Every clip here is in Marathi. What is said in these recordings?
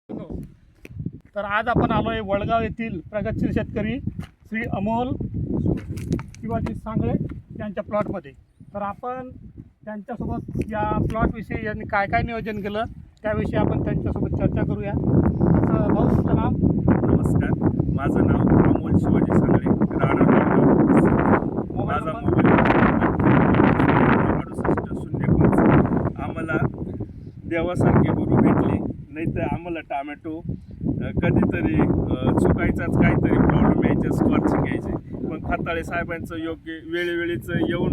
तर आज आपण आलो आहे वडगाव येथील प्रगतशील शेतकरी श्री अमोल शिवाजी सांगळे यांच्या प्लॉटमध्ये. तर आपण त्यांच्यासोबत या प्लॉटविषयी यांनी काय काय नियोजन केलं त्याविषयी आपण त्यांच्यासोबत चर्चा करूया. असं भाऊ तुमचं नाव? नमस्कार, माझं नाव अमोल शिवाजी सांगळे, राहणार वडगाव. माझा मोबाईल 6805. आम्हाला देवासारखे गुरु भेटले, नाही तर आम्हाला टामॅटो कधीतरी चुकायचाच, काहीतरी प्रॉब्लेम यायचे, स्कॉर्चिंग यायचे. पण खताळे साहेबांचं योग्य वेळेवेळीचं येऊन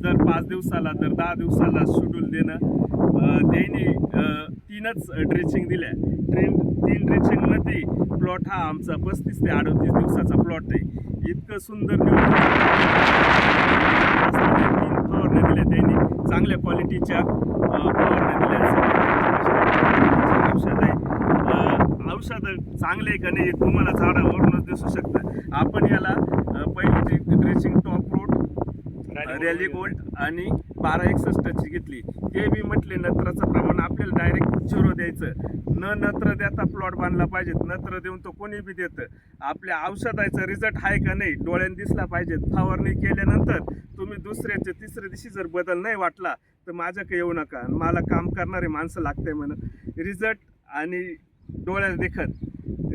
दर 5 दिवसाला दर 10 दिवसाला शेड्यूल देणं, त्यांनी 3च ड्रेचिंग दिल्या. 3 ड्रेचिंगमध्ये प्लॉट हा आमचा 35 ते 38 दिवसाचा प्लॉट आहे. इतकं सुंदर नियोजन. 3 फवारण्या दिल्या त्यांनी, चांगल्या क्वालिटीच्या फवारण्या दिल्या. औषध आहे, औषधं चांगले का नाही तुम्हाला झाडावरूनच दिसू शकतं. आपण याला पहिली dressing top root, rally gold आणि 1261ची घेतली. ते बी म्हटले नत्राचं प्रमाण आपल्याला डायरेक्ट 0 द्यायचं, न नत्र देता प्लॉट बांधला पाहिजे. नत्र देऊन तो कोणी बी देतं. आपल्या औषधाचा रिझल्ट आहे का नाही डोळ्याने दिसला पाहिजे. फवारणी केल्यानंतर तुम्ही दुसऱ्याच्या तिसऱ्या दिवशी जर बदल नाही वाटला तर माझ्याकडे येऊ नका. मला काम करणारे माणसं लागते म्हणून. रिझल्ट आणि डोळ्याला देखत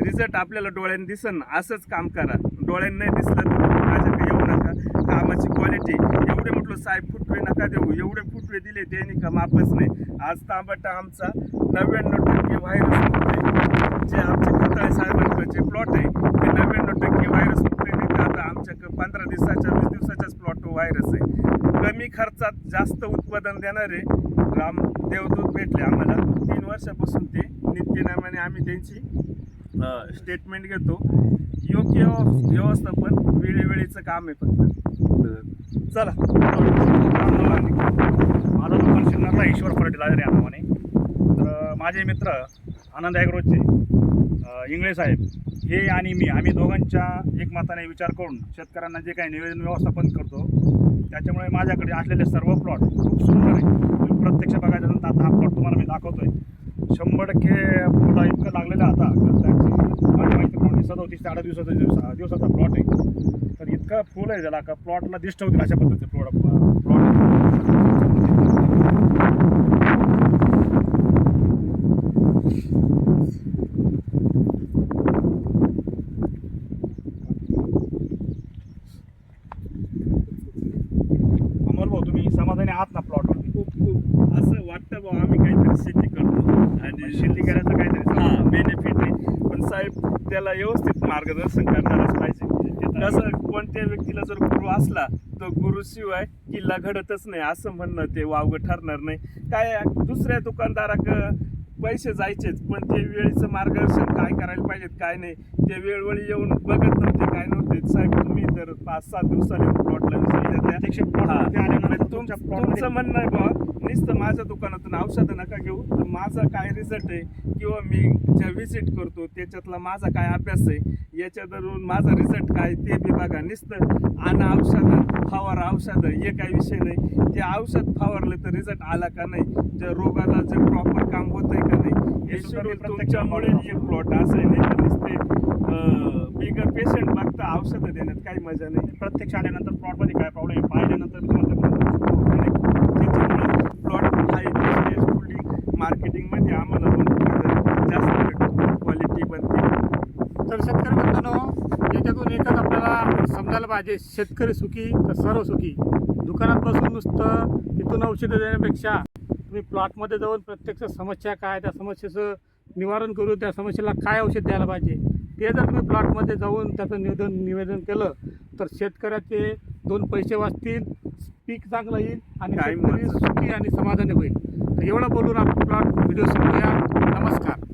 रिझल्ट आपल्याला डोळ्याने दिसन असंच काम करा. डोळ्याने नाही दिसलं तर तुम्ही माझ्याकडे येऊ नका. कामाची क्वालिटी एवढे म्हटलं साहेब फुटवे नका देऊ, एवढे फुटवे दिले त्यांनी का मापच नाही. आज तांबटा आमचा 99% व्हायरस मुक्त. जे आमचे खताळे साहेबांकडचे प्लॉट आहे ते 99% व्हायरस मुक्त देते. आता आमच्याकडे 15 दिवसाच्या 20 दिवसाच्याच प्लॉट व्हायरस आहे. कमी खर्चात जास्त उत्पादन देणारे राम देवदूत भेटले आम्हाला. 3 वर्षापासून ते नित्यनेमाने आम्ही त्यांची स्टेटमेंट घेतो. योग्य व्यवस्थापन वेळेवेळीचं काम आहे फक्त. चला. माझा दुकान शिन्नरला ईश्वर फर्टिलायझर या नावाने. तर माझे मित्र आनंद ॲग्रोचे इंगळे साहेब हे आणि मी, आम्ही दोघांच्या एकमताने विचार करून शेतकऱ्यांना जे काही निवेदन व्यवस्थापन करतो त्याच्यामुळे माझ्याकडे असलेले सर्व प्लॉट खूप सुंदर आहे. तुम्ही प्रत्यक्ष बघायचं तर आता हा प्लॉट तुम्हाला मी दाखवतोय. 100% फुलं इतकं लागलेलं आता त्याची माझी माहिती प्रमाणे 37 ते 38 दिवसाचा प्लॉट आहे. तर इतकं फुल आहे त्याला का प्लॉटला दिष्ट होतील अशा पद्धतीचे प्लॉट अमोल भाऊ, तुम्ही समाधानी आहात ना प्लॉटवरती? खूप असं वाटतं भाऊ आम्ही काहीतरी शेती करतो आणि शेती करायचं काहीतरी बेनिफिट आहे. पण साहेब त्याला व्यवस्थित मार्गदर्शन करणारच पाहिजे. कसं कोणत्या व्यक्तीला जर गुरु असला तर गुरुशिवाय किल्ला घडतच नाही असं म्हणणं ते वावगं ठरणार नाही. काय दुसऱ्या दुकानदाराक पैसे जायचेच, पण ते वेळेचं मार्गदर्शन काय करायला पाहिजेत काय नाही ते वेळोवेळी येऊन बघत नव्हते, काय नव्हते. साहेब तुम्ही तर 5-7 दिवसाला येऊन प्लॉटला तुमचं म्हणणं आहे बा नुसतं माझ्या दुकानातून औषधं नका घेऊ, तर माझा काय रिझल्ट आहे किंवा मी ज्या व्हिजिट करतो त्याच्यातला माझा काय अभ्यास आहे याच्या धरून माझा रिझल्ट काय ते बी बघा. नुसतं आणि औषधं फवारा औषधं हे काही विषय नाही. ते औषध फवारलं तर रिझल्ट आला का नाही, ज्या रोगाला जे प्रॉपर काम होतंय का नाही हे शेड्यूल तुमच्यामुळे जे प्लॉट असं आहे नाही तर नुसते बिगर पेशंट बघता औषधं देण्यात काही मजा नाही. प्रत्यक्ष आल्यानंतर प्लॉटमध्ये काय प्रॉब्लेम आहे पाहिल्यानंतर तुम्हाला प्लॉट हाय फुली मार्केटिंगमध्ये आम्हाला जास्त क्वालिटी बनते. तर शेतकरी बंधूंनो, याच्यातून एकच आपल्याला समजायला पाहिजे, शेतकरी सुखी तर सर्व सुखी. दुकानात बसून नुसतं तिथून औषधं देण्यापेक्षा तुम्ही प्लॉटमध्ये जाऊन प्रत्यक्ष समस्या काय, त्या समस्येचं निवारण करून त्या समस्येला काय औषध द्यायला पाहिजे ते जर तुम्ही प्लॉटमध्ये जाऊन त्याचं निवेदन केलं तर शेतकऱ्याचे 2 पैसे वाचतील, पीक चांगलं येईल आणि शेतकरी सुखी आणि समाधानी होईल. तर एवढं बोलून आपण प्लॉट व्हिडिओ संपवूया. नमस्कार.